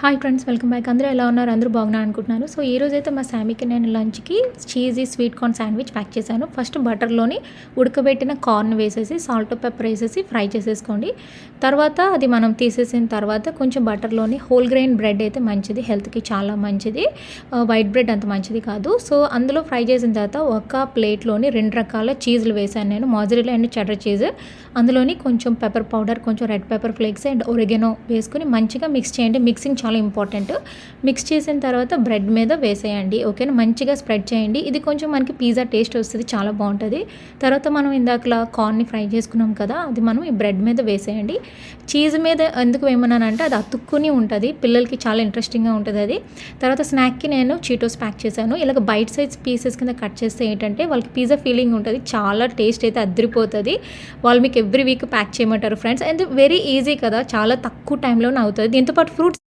Hi friends, welcome back. అందరూ ఎలా ఉన్నారు? అందరూ బాగున్నారు అనుకుంటున్నాను. సో ఈ రోజైతే మా శామీకి నేను లంచ్కి cheesy sweet corn sandwich pack చేశాను. ఫస్ట్ బటర్లోని ఉడకబెట్టిన కార్న్ వేసేసి సాల్ట్ పెప్పర్ వేసేసి ఫ్రై చేసేసుకోండి. తర్వాత అది మనం తీసేసిన తర్వాత కొంచెం బటర్లోని హోల్ గ్రెయిన్ బ్రెడ్ అయితే మంచిది, హెల్త్కి చాలా మంచిది. వైట్ బ్రెడ్ అంత మంచిది కాదు. సో అందులో ఫ్రై చేసిన తర్వాత ఒక ప్లేట్లోని 2 రకాల చీజ్లు వేశాను నేను, మోజరెల్లా అండ్ చెడర్ చీజ్. అందులోని కొంచెం పెప్పర్ పౌడర్, కొంచెం రెడ్ పెప్పర్ ఫ్లేక్స్ అండ్ ఒరిగెనో వేసుకుని మంచిగా మిక్స్ చేయండి. మిక్సింగ్ చాలా ఇంపార్టెంట్. మిక్స్ చేసిన తర్వాత బ్రెడ్ మీద వేసేయండి. ఓకేనా, మంచిగా స్ప్రెడ్ చేయండి. ఇది కొంచెం మనకి పిజ్జా టేస్ట్ వస్తుంది, చాలా బాగుంటుంది. తర్వాత మనం ఇందాకలా కార్న్ని ఫ్రై చేసుకున్నాం కదా, అది మనం ఈ బ్రెడ్ మీద వేసేయండి. చీజ్ మీద ఎందుకు వేయమన్నానంటే అది అతుక్కుని ఉంటుంది, పిల్లలకి చాలా ఇంట్రెస్టింగ్గా ఉంటుంది అది. తర్వాత స్నాక్కి నేను చీటోస్ ప్యాక్ చేశాను. ఇలాగ బైట్ సైజ్ పీసెస్ కింద కట్ చేస్తే ఏంటంటే వాళ్ళకి పిజ్జా ఫీలింగ్ ఉంటుంది, చాలా టేస్ట్ అయితే అదిరిపోతుంది. వాళ్ళు మీకు ఎవ్రీ వీక్ ప్యాక్ చేయమంటారు ఫ్రెండ్స్. అండ్ వెరీ ఈజీ కదా, చాలా తక్కువ టైంలోనే అవుతుంది. దీంతోపాటు ఫ్రూట్స్